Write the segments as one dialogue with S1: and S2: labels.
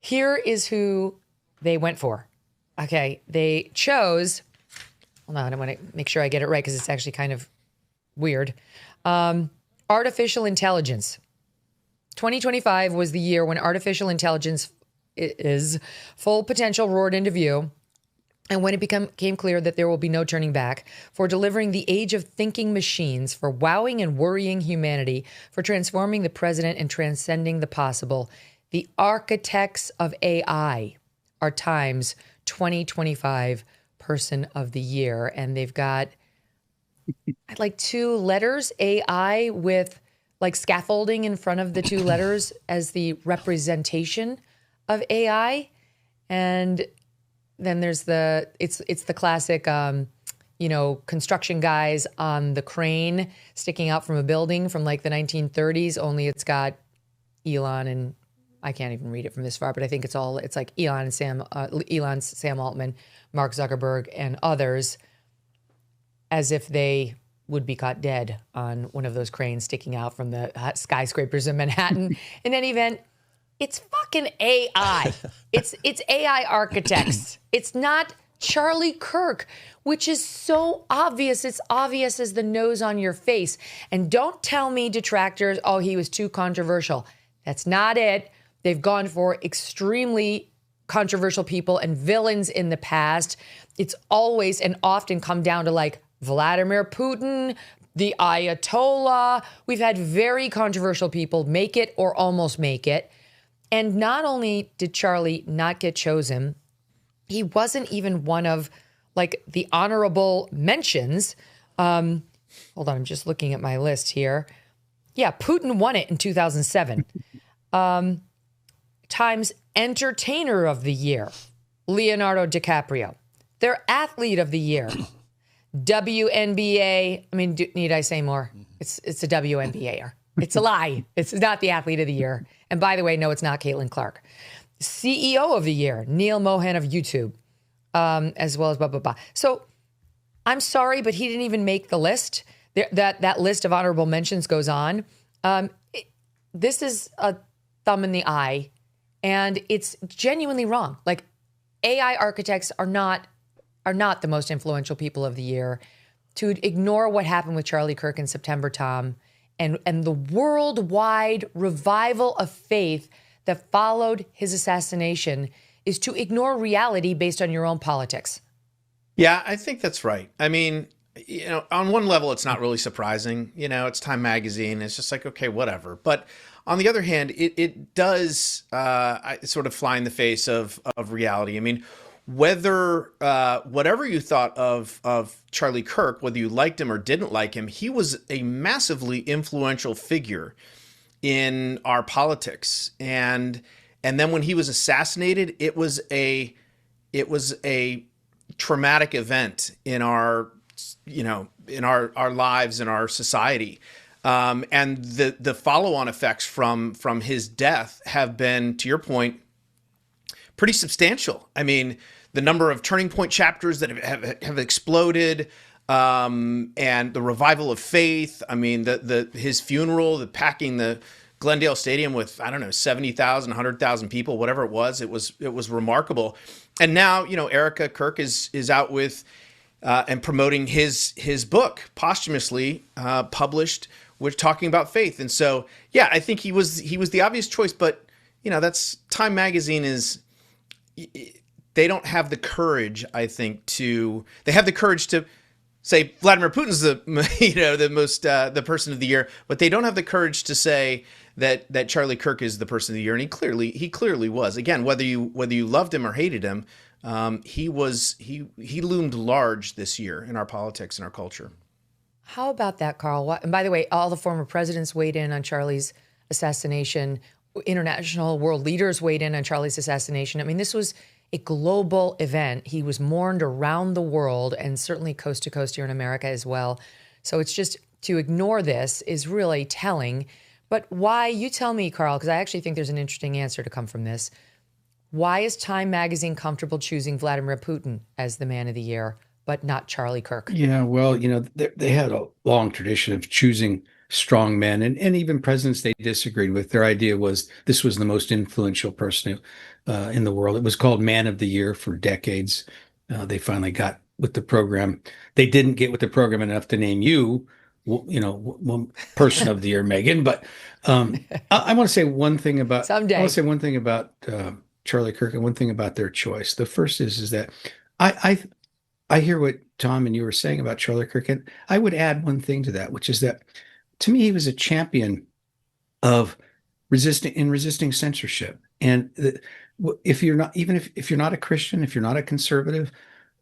S1: Here is who they went for. Okay, they chose, hold on, I want to make sure I get it right because it's actually kind of weird. Artificial intelligence. 2025 was the year when artificial intelligence is full potential roared into view. And when it became clear that there will be no turning back, for delivering the age of thinking machines, for wowing and worrying humanity, for transforming the president and transcending the possible, the architects of AI are Time's 2025 Person of the Year. And they've got like two letters, AI, with like scaffolding in front of the two letters as the representation of AI. And then there's it's the classic, construction guys on the crane sticking out from a building from like the 1930s, only it's got Elon and I can't even read it from this far, but I think it's like Elon, Sam Altman, Mark Zuckerberg, and others, as if they would be caught dead on one of those cranes sticking out from the skyscrapers in Manhattan. In any event, it's fucking AI. It's AI architects. It's not Charlie Kirk, which is so obvious. It's obvious as the nose on your face. And don't tell me, detractors, oh, he was too controversial. That's not it. They've gone for extremely controversial people and villains in the past. It's always and often come down to like Vladimir Putin, the Ayatollah. We've had very controversial people make it or almost make it. And not only did Charlie not get chosen, he wasn't even one of like the honorable mentions. Hold on, I'm just looking at my list here. Yeah, Putin won it in 2007. Time's Entertainer of the Year, Leonardo DiCaprio. Their Athlete of the Year, WNBA. I mean, need I say more? It's a WNBA. It's a lie. It's not the Athlete of the Year. And by the way, no, it's not Caitlin Clark. CEO of the Year, Neil Mohan of YouTube, as well as blah, blah, blah. So I'm sorry, but he didn't even make the list. That list of honorable mentions goes on. This is a thumb in the eye, and it's genuinely wrong. Like, AI architects are not the most influential people of the year. To ignore what happened with Charlie Kirk in September, Tom, and the worldwide revival of faith that followed his assassination is to ignore reality based on your own politics.
S2: Yeah, I think that's right. I mean, on one level, it's not really surprising. It's Time Magazine. It's just like, okay, whatever. But on the other hand, it does sort of fly in the face of reality. I mean, whatever you thought of Charlie Kirk, whether you liked him or didn't like him, he was a massively influential figure in our politics. And then when he was assassinated, it was a traumatic event in our lives, in our society. And the follow-on effects from his death have been, to your point, pretty substantial. I mean, the number of turning point chapters that have exploded, and the revival of faith. I mean, his funeral, the packing the Glendale Stadium with, I don't know, 70,000, 100,000 people, whatever it was. It was remarkable. And now, Erica Kirk is out with and promoting his book, posthumously published, which talking about faith. And so, yeah, I think he was the obvious choice. But that's Time Magazine is. They don't have the courage, I think, they have the courage to say Vladimir Putin's the person of the year, but they don't have the courage to say that Charlie Kirk is the person of the year. And he clearly was. Again, whether you loved him or hated him, he loomed large this year in our politics and our culture.
S1: How about that, Carl? And by the way, all the former presidents weighed in on Charlie's assassination. International world leaders weighed in on Charlie's assassination. I mean, this was a global event. He was mourned around the world and certainly coast to coast here in America as well. So it's just, to ignore this is really telling. But why, you tell me, Carl, because I actually think there's an interesting answer to come from this. Why is Time Magazine comfortable choosing Vladimir Putin as the man of the year, but not Charlie Kirk?
S3: Yeah, well, they had a long tradition of choosing strong men and even presidents they disagreed with. Their idea was this was the most influential person in the world. It was called Man of the Year for decades. They finally got with the program. They didn't get with the program enough to name you, Person of the Year, Megyn. But I want to say one thing about
S1: someday.
S3: I want to say one thing about Charlie Kirk and one thing about their choice. The first is that I hear what Tom and you were saying about Charlie Kirk, and I would add one thing to that, which is that to me he was a champion of resisting censorship. And if you're not, even if you're not a Christian, if you're not a conservative,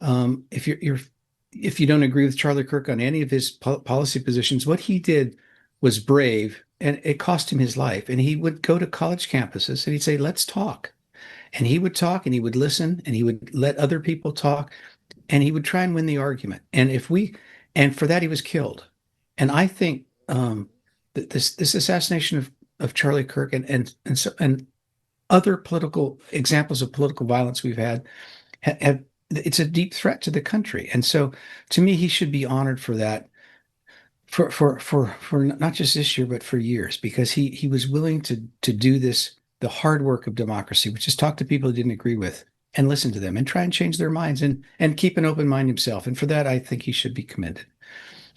S3: if if you don't agree with Charlie Kirk on any of his policy positions, what he did was brave, and it cost him his life. And he would go to college campuses and he'd say, "Let's talk." And he would talk and he would listen and he would let other people talk and he would try and win the argument. And for that he was killed. And I think that this assassination of Charlie Kirk and other political examples of political violence we've had have it's a deep threat to the country. And so to me, he should be honored for that. For not just this year, but for years, because he was willing to do this, the hard work of democracy, which is talk to people he didn't agree with and listen to them and try and change their minds and keep an open mind himself. And for that, I think he should be commended.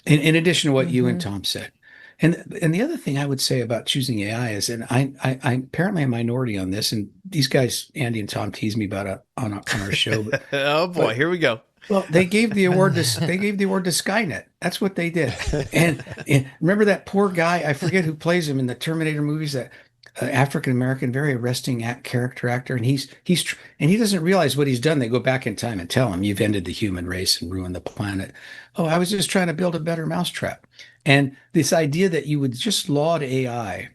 S3: In addition to what you and Tom said. And the other thing I would say about choosing AI is, and I'm apparently a minority on this, and these guys, Andy and Tom, tease me about on our show.
S2: Oh boy, here we go.
S3: Well, they gave the award to Skynet. That's what they did. And remember that poor guy, I forget who plays him in the Terminator movies, that African-American, very arresting character actor. And he doesn't realize what he's done. They go back in time and tell him, "You've ended the human race and ruined the planet." "Oh, I was just trying to build a better mousetrap." And this idea that you would just laud AI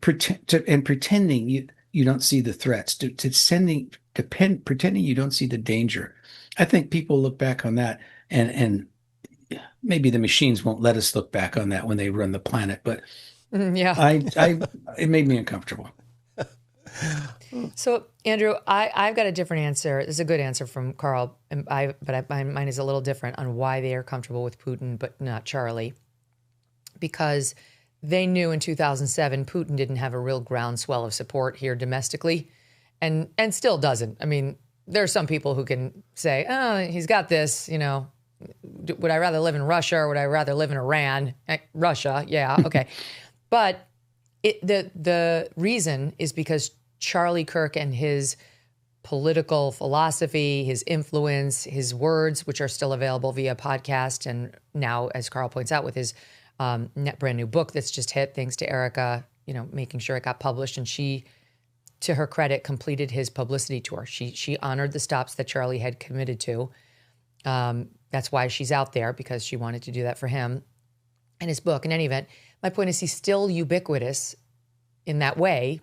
S3: pretending you don't see the threats, pretending you don't see the danger. I think people look back on that, and maybe the machines won't let us look back on that when they run the planet. But
S1: yeah,
S3: it made me uncomfortable.
S1: So, Andrew, I've got a different answer. This is a good answer from Carl, but mine is a little different on why they are comfortable with Putin, but not Charlie. Because they knew in 2007, Putin didn't have a real groundswell of support here domestically, and still doesn't. I mean, there are some people who can say, "Oh, he's got this, would I rather live in Russia or would I rather live in Iran?" Russia, yeah, okay. But the reason is because Charlie Kirk and his political philosophy, his influence, his words, which are still available via podcast, and now, as Carl points out, with his brand new book that's just hit, thanks to Erica, making sure it got published, and she, to her credit, completed his publicity tour. She honored the stops that Charlie had committed to. That's why she's out there, because she wanted to do that for him and his book. In any event, my point is he's still ubiquitous in that way,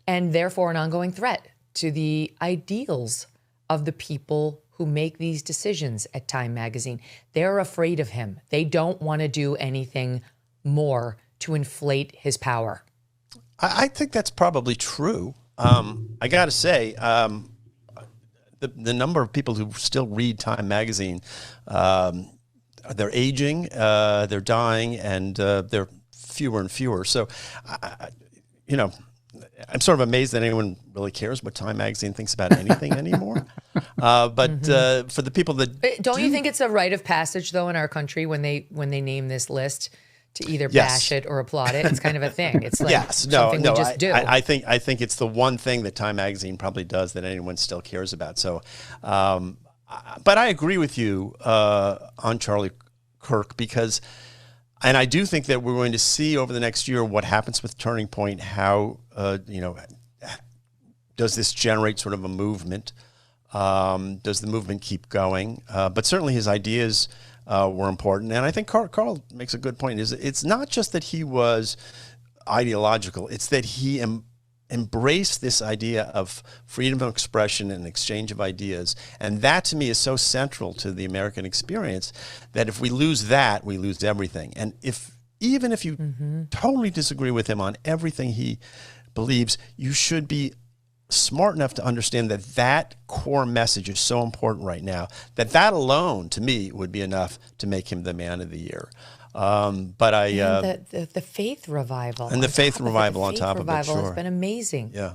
S1: and therefore an ongoing threat to the ideals of the people who make these decisions at Time Magazine. They're afraid of him. They don't want to do anything more to inflate his power.
S4: I think that's probably true. I got to say, the number of people who still read Time Magazine, they're aging, they're dying, and they're fewer and fewer. So, I'm sort of amazed that anyone really cares what Time Magazine thinks about anything anymore. But for the people that
S1: don't you think it's a rite of passage, though, in our country when they name this list to either bash it or applaud it? It's kind of a thing. It's like something we just do.
S4: I think it's the one thing that Time Magazine probably does that anyone still cares about. So, but I agree with you on Charlie Kirk, because. And I do think that we're going to see over the next year what happens with Turning Point. How does this generate sort of a movement? Does the movement keep going? But certainly his ideas were important, and I think Carl makes a good point. It's not just that he was ideological; it's that he embraced this idea of freedom of expression and exchange of ideas. And that, to me, is so central to the American experience that if we lose that, we lose everything. And even if you totally disagree with him on everything he believes, you should be smart enough to understand that core message is so important right now, that alone, to me, would be enough to make him the man of the year. But I
S1: And the faith revival.
S4: and the faith revival on top of it. Sure.
S1: It's been amazing.
S4: Yeah.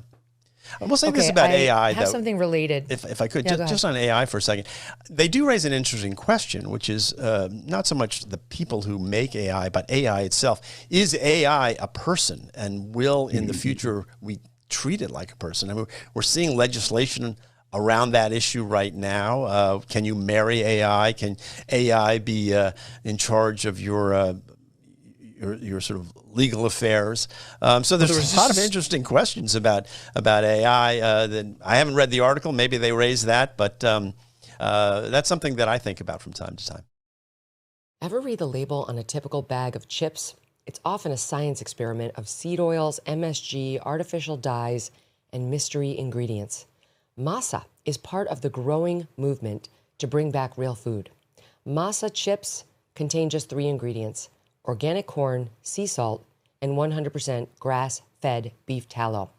S4: I will say this about AI.
S1: I have
S4: though.
S1: something related.
S4: If I could,
S1: Yeah, go
S4: just on AI for a second, they do raise an interesting question, which is not so much the people who make AI, but AI itself. Is AI a person, and will in the future we treat it like a person? I mean, we're seeing legislation around that issue right now. Can you marry AI? Can AI be in charge of your sort of legal affairs? So there's a lot of interesting questions about AI. That I haven't read the article. Maybe they raise that, but that's something that I think about from time to time.
S5: Ever read the label on a typical bag of chips? It's often a science experiment of seed oils, MSG, artificial dyes, and mystery ingredients. Masa is part of the growing movement to bring back real food. Masa chips contain just 3 ingredients: organic corn, sea salt, and 100% grass-fed beef tallow.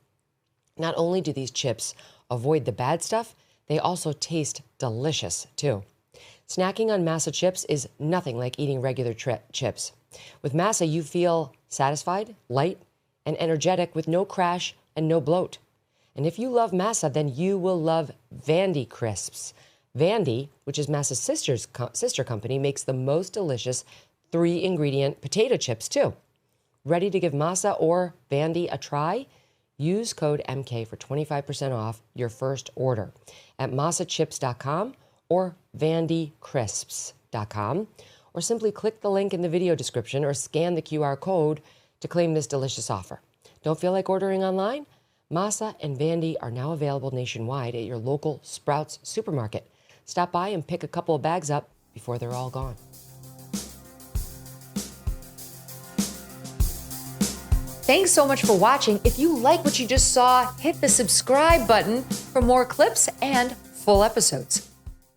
S5: Not only do these chips avoid the bad stuff, they also taste delicious too. Snacking on Masa chips is nothing like eating regular chips. With Masa, you feel satisfied, light, and energetic with no crash and no bloat. And if you love Masa, then you will love Vandy Crisps. Vandy, which is Masa's sister company, makes the most delicious 3-ingredient potato chips too. Ready to give Masa or Vandy a try? Use code MK for 25% off your first order at masachips.com or vandycrisps.com, or simply click the link in the video description or scan the QR code to claim this delicious offer. Don't feel like ordering online? Masa and Vandy are now available nationwide at your local Sprouts supermarket. Stop by and pick a couple of bags up before they're all gone.
S1: Thanks so much for watching. If you like what you just saw, hit the subscribe button for more clips and full episodes.